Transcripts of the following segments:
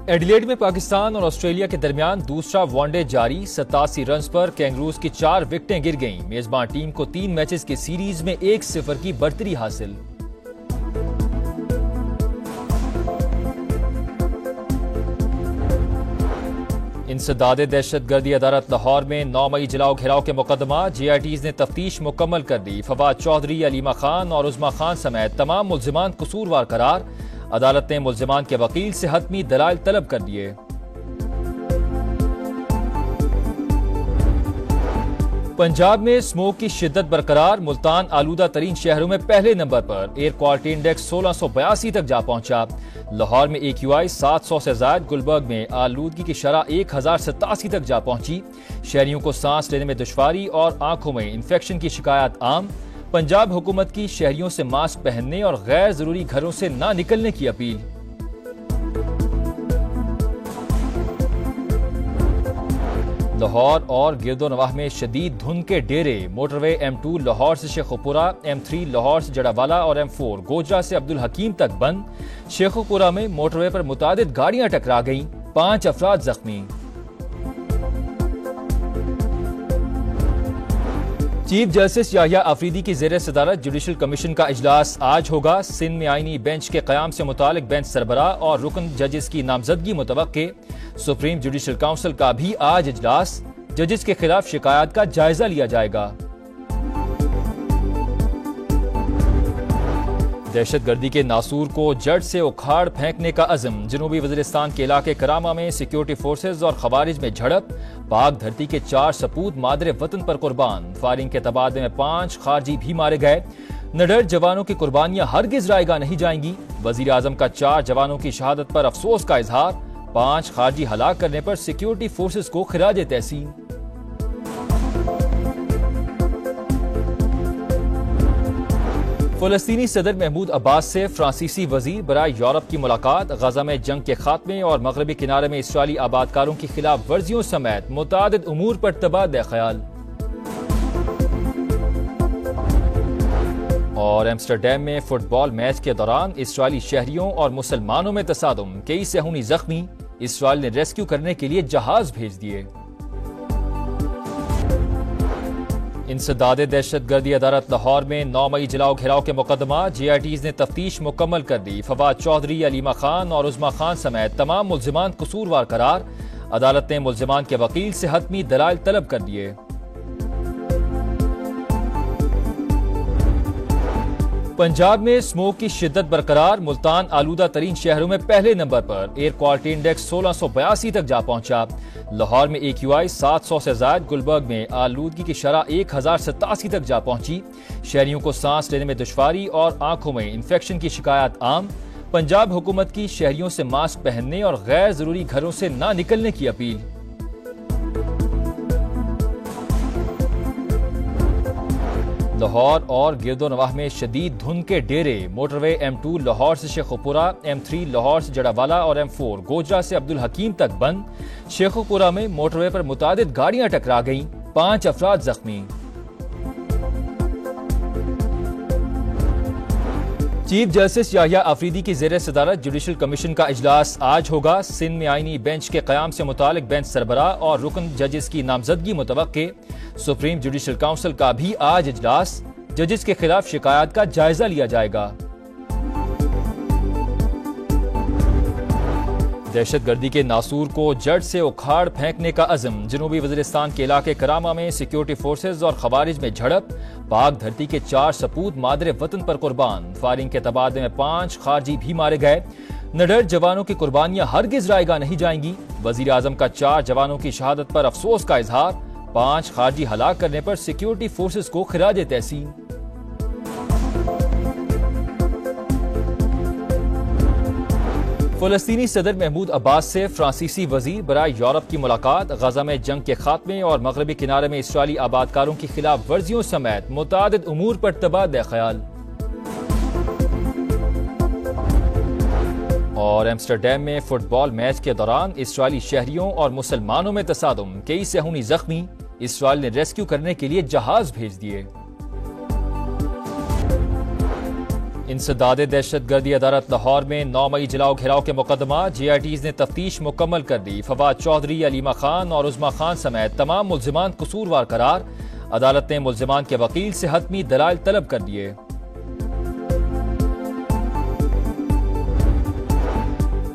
Adelaide میں پاکستان اور Australia کے درمیان دوسرا ون ڈے جاری، 87 رنز پر کینگروز کی 4 وکٹیں گر گئیں۔ میزبان ٹیم کو 3 میچز کی سیریز میں 1-0 کی برتری حاصل۔ انسداد دہشت گردی عدالت لاہور میں 9 مئی جلاؤ گھیراؤ کے مقدمہ، جے آئی ٹیز نے تفتیش مکمل کر دی۔ فواد چودھری، علیمہ خان اور عظمی خان سمیت تمام ملزمان قصوروار قرار۔ عدالت نے ملزمان کے وکیل سے حتمی دلائل طلب کر دیے۔ پنجاب میں اسموگ کی شدت برقرار، ملتان آلودہ ترین شہروں میں پہلے نمبر پر، ایئر کوالٹی انڈیکس 1682 تک جا پہنچا۔ لاہور میں AQI 700 سے زائد، گلبرگ میں آلودگی کی شرح 1087 تک جا پہنچی۔ شہریوں کو سانس لینے میں دشواری اور آنکھوں میں انفیکشن کی شکایات عام۔ پنجاب حکومت کی شہریوں سے ماسک پہننے اور غیر ضروری گھروں سے نہ نکلنے کی اپیل۔ لاہور اور گرد و نواح میں شدید دھند کے ڈیرے، موٹر وے M2 لاہور سے شیخوپورہ، M3 لاہور سے جڑاوالا اور M4 گوجرا سے عبدالحکیم تک بند۔ شیخوپورہ میں موٹر وے پر متعدد گاڑیاں ٹکرا گئیں، 5 افراد زخمی۔ چیف جسٹس یحییٰ آفریدی کی زیر صدارت جوڈیشل کمیشن کا اجلاس آج ہوگا۔ سندھ میں آئینی بینچ کے قیام سے متعلق بینچ سربراہ اور رکن ججز کی نامزدگی متوقع۔ سپریم جوڈیشل کونسل کا بھی آج اجلاس، ججز کے خلاف شکایات کا جائزہ لیا جائے گا۔ دہشت گردی کے ناسور کو جڑ سے اکھاڑ پھینکنے کا عزم، جنوبی وزیرستان کے علاقے کرامہ میں سیکیورٹی فورسز اور خوارج میں جھڑپ، پاک دھرتی کے 4 سپود مادر وطن پر قربان، فائرنگ کے تبادلے میں 5 خارجی بھی مارے گئے۔ نڈر جوانوں کی قربانیاں ہرگز رائے گاہ نہیں جائیں گی، وزیر اعظم کا 4 جوانوں کی شہادت پر افسوس کا اظہار، 5 خارجی ہلاک کرنے پر سیکیورٹی فورسز کو خراج تحسین۔ فلسطینی صدر محمود عباس سے فرانسیسی وزیر برائے یورپ کی ملاقات، غزہ میں جنگ کے خاتمے اور مغربی کنارے میں اسرائیلی آبادکاروں کی خلاف ورزیوں سمیت متعدد امور پر تبادلہ خیال۔ اور ایمسٹرڈیم میں فٹ بال میچ کے دوران اسرائیلی شہریوں اور مسلمانوں میں تصادم، کئی صہیونی زخمی، اسرائیل نے ریسکیو کرنے کے لیے جہاز بھیج دیے۔ انسداد دہشت گردی عدالت لاہور میں 9 مئی جلاؤ گھیراؤ کے مقدمہ، جے آئی ٹیز نے تفتیش مکمل کر دی۔ فواد چودھری، علیمہ خان اور عظمی خان سمیت تمام ملزمان قصوروار قرار۔ عدالت نے ملزمان کے وکیل سے حتمی دلائل طلب کر دیے۔ پنجاب میں اسموگ کی شدت برقرار، ملتان آلودہ ترین شہروں میں پہلے نمبر پر، ایئر کوالٹی انڈیکس 1682 تک جا پہنچا۔ لاہور میں AQI 700 سے زائد، گلبرگ میں آلودگی کی شرح 1087 تک جا پہنچی۔ شہریوں کو سانس لینے میں دشواری اور آنکھوں میں انفیکشن کی شکایات عام۔ پنجاب حکومت کی شہریوں سے ماسک پہننے اور غیر ضروری گھروں سے نہ نکلنے کی اپیل۔ لاہور اور گرد و نواح میں شدید دھند کے ڈیرے، موٹر وے M2 لاہور سے شیخوپورہ، M3 لاہور سے جڑاوالا اور M4 گوجرا سے عبدالحکیم تک بند۔ شیخوپورہ میں موٹر وے پر متعدد گاڑیاں ٹکرا گئیں، 5 افراد زخمی۔ چیف جسٹس یحییٰ آفریدی کی زیر صدارت جوڈیشل کمیشن کا اجلاس آج ہوگا۔ سندھ میں آئینی بینچ کے قیام سے متعلق بینچ سربراہ اور رکن ججز کی نامزدگی متوقع۔ سپریم جوڈیشل کونسل کا بھی آج اجلاس، ججز کے خلاف شکایات کا جائزہ لیا جائے گا۔ دہشت گردی کے ناسور کو جڑ سے اکھاڑ پھینکنے کا عزم، جنوبی وزیرستان کے علاقے کرامہ میں سیکیورٹی فورسز اور خوارج میں جھڑپ، پاک دھرتی کے 4 سپود مادر وطن پر قربان، فائرنگ کے تبادلے میں 5 خارجی بھی مارے گئے۔ نڈر جوانوں کی قربانیاں ہرگز رائے گاہ نہیں جائیں گی، وزیر اعظم کا 4 جوانوں کی شہادت پر افسوس کا اظہار، 5 خارجی ہلاک کرنے پر سیکیورٹی فورسز کو خراج تحسین۔ فلسطینی صدر محمود عباس سے فرانسیسی وزیر برائے یورپ کی ملاقات، غزہ میں جنگ کے خاتمے اور مغربی کنارے میں اسرائیلی آبادکاروں کی خلاف ورزیوں سمیت متعدد امور پر تبادلہ خیال۔ اور ایمسٹرڈیم میں فٹ بال میچ کے دوران اسرائیلی شہریوں اور مسلمانوں میں تصادم، کئی صہیونی زخمی، اسرائیل نے ریسکیو کرنے کے لیے جہاز بھیج دیے۔ انسداد دہشت گردی عدالت لاہور میں 9 مئی جلاؤ گھیراؤ کے مقدمہ جے آئی ٹیز نے تفتیش مکمل کر دی۔ فواد چودھری، علیمہ خان اور عظمیٰ خان سمیت تمام ملزمان قصوروار قرار۔ عدالت نے ملزمان کے وکیل سے حتمی دلائل طلب کر دیے۔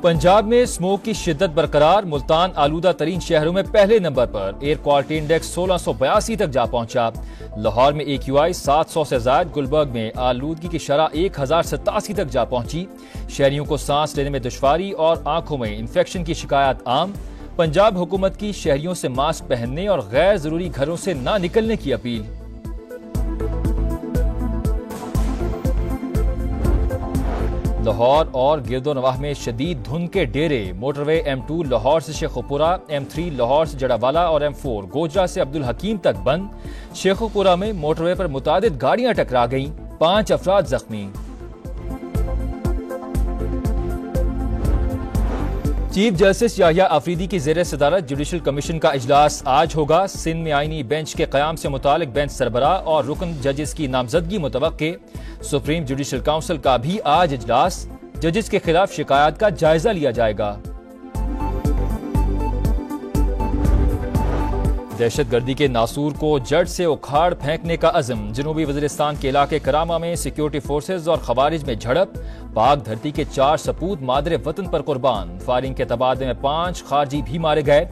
پنجاب میں اسموگ کی شدت برقرار، ملتان آلودہ ترین شہروں میں پہلے نمبر پر، ایئر کوالٹی انڈیکس 1682 تک جا پہنچا۔ لاہور میں AQI 700 سے زائد، گلبرگ میں آلودگی کی شرح 1087 تک جا پہنچی۔ شہریوں کو سانس لینے میں دشواری اور آنکھوں میں انفیکشن کی شکایات عام۔ پنجاب حکومت کی شہریوں سے ماسک پہننے اور غیر ضروری گھروں سے نہ نکلنے کی اپیل۔ لاہور اور گرد و نواح میں شدید دھند کے ڈیرے، موٹر وے M2 لاہور سے شیخوپورہ، M3 لاہور سے جڑاوالا اور M4 گوجرا سے عبدالحکیم تک بند۔ شیخوپورہ میں موٹر وے پر متعدد گاڑیاں ٹکرا گئیں، 5 افراد زخمی۔ چیف جسٹس یحییٰ آفریدی کی زیر صدارت جوڈیشل کمیشن کا اجلاس آج ہوگا۔ سندھ میں آئینی بینچ کے قیام سے متعلق بینچ سربراہ اور رکن ججز کی نامزدگی متوقع۔ سپریم جوڈیشل کونسل کا بھی آج اجلاس، ججز کے خلاف شکایات کا جائزہ لیا جائے گا۔ دہشت گردی کے ناسور کو جڑ سے اکھاڑ پھینکنے کا عزم، جنوبی وزیرستان کے علاقے کرامہ میں سیکیورٹی فورسز اور خوارج میں جھڑپ، پاک دھرتی کے 4 سپوت مادر وطن پر قربان، فائرنگ کے تبادلے میں 5 خارجی بھی مارے گئے۔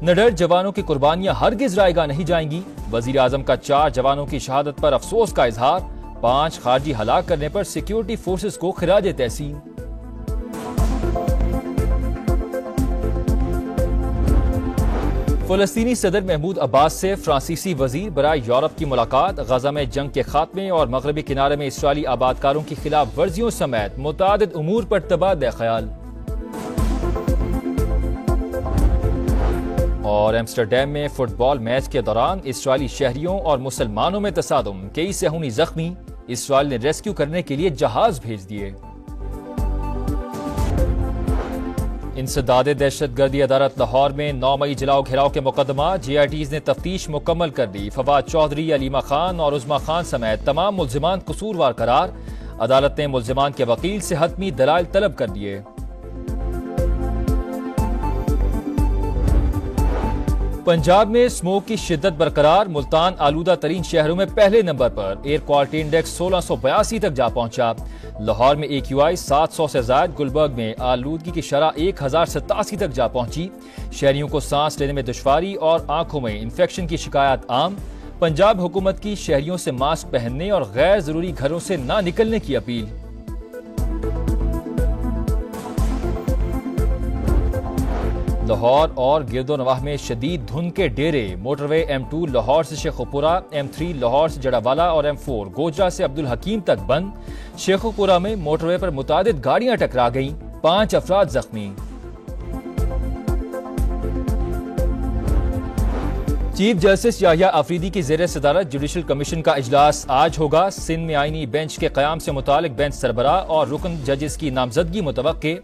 نڈر جوانوں کی قربانیاں ہرگز رائے گاہ نہیں جائیں گی، وزیر اعظم کا 4 جوانوں کی شہادت پر افسوس کا اظہار، 5 خارجی ہلاک کرنے پر سیکیورٹی فورسز کو خراج تحسین۔ فلسطینی صدر محمود عباس سے فرانسیسی وزیر برائے یورپ کی ملاقات، غزہ میں جنگ کے خاتمے اور مغربی کنارے میں اسرائیلی آبادکاروں کی خلاف ورزیوں سمیت متعدد امور پر تبادلہ خیال۔ اور ایمسٹرڈیم میں فٹ بال میچ کے دوران اسرائیلی شہریوں اور مسلمانوں میں تصادم، کئی صہیونی زخمی، اسرائیل نے ریسکیو کرنے کے لیے جہاز بھیج دیے۔ انسداد دہشت گردی عدالت لاہور میں 9 مئی جلاؤ گھیراؤ کے مقدمہ جے آئی ٹیز نے تفتیش مکمل کر دی۔ فواد چودھری، علیمہ خان اور عظمیٰ خان سمیت تمام ملزمان قصوروار قرار۔ عدالت نے ملزمان کے وکیل سے حتمی دلائل طلب کر دیے۔ پنجاب میں اسموگ کی شدت برقرار، ملتان آلودہ ترین شہروں میں پہلے نمبر پر، ایئر کوالٹی انڈیکس 1682 تک جا پہنچا۔ لاہور میں AQI 700 سے زائد، گلبرگ میں آلودگی کی شرح 1087 تک جا پہنچی۔ شہریوں کو سانس لینے میں دشواری اور آنکھوں میں انفیکشن کی شکایات عام۔ پنجاب حکومت کی شہریوں سے ماسک پہننے اور غیر ضروری گھروں سے نہ نکلنے کی اپیل۔ لاہور اور گرد و نواح میں شدید دھند کے ڈیرے، موٹر وے M2 لاہور سے شیخوپورہ، M3 لاہور سے جڑاوالا اور M4 گوجرا سے عبدالحکیم تک بند۔ شیخوپورہ میں موٹر وے پر متعدد گاڑیاں ٹکرا گئیں، 5 افراد زخمی۔ چیف جسٹس یحییٰ آفریدی کی زیر صدارت جوڈیشل کمیشن کا اجلاس آج ہوگا۔ سندھ میں آئینی بینچ کے قیام سے متعلق بینچ سربراہ اور رکن ججز کی نامزدگی متوقع۔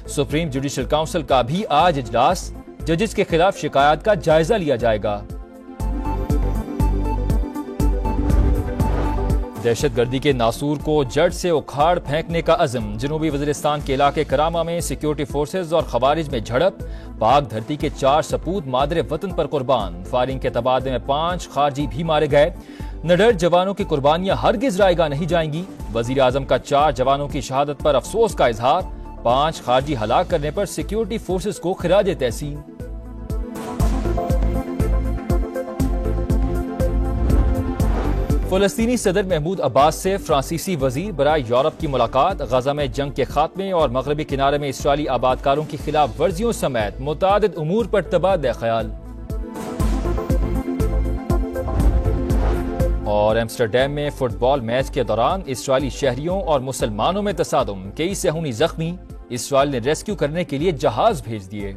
سپریم جوڈیشل کونسل کا بھی آج اجلاس، ججز کے خلاف شکایات کا جائزہ لیا جائے گا۔ دہشت گردی کے ناسور کو جڑ سے اکھاڑ پھینکنے کا عزم، جنوبی وزیرستان کے علاقے کرامہ میں سیکیورٹی فورسز اور خوارج میں جھڑپ، پاک دھرتی کے 4 سپوت مادر وطن پر قربان، فائرنگ کے تبادلے میں 5 خارجی بھی مارے گئے۔ نڈر جوانوں کی قربانیاں ہرگز رائے گاہ نہیں جائیں گی، وزیر اعظم کا 4 جوانوں کی شہادت پر افسوس کا اظہار، 5 خارجی ہلاک کرنے پر سیکیورٹی فورسز کو خراج تحسین۔ فلسطینی صدر محمود عباس سے فرانسیسی وزیر برائے یورپ کی ملاقات، غزہ میں جنگ کے خاتمے اور مغربی کنارے میں اسرائیلی آبادکاروں کی خلاف ورزیوں سمیت متعدد امور پر تبادلہ خیال۔ اور ایمسٹرڈیم میں فٹ بال میچ کے دوران اسرائیلی شہریوں اور مسلمانوں میں تصادم، کئی صہیونی زخمی، اسرائیل نے ریسکیو کرنے کے لیے جہاز بھیج دیے۔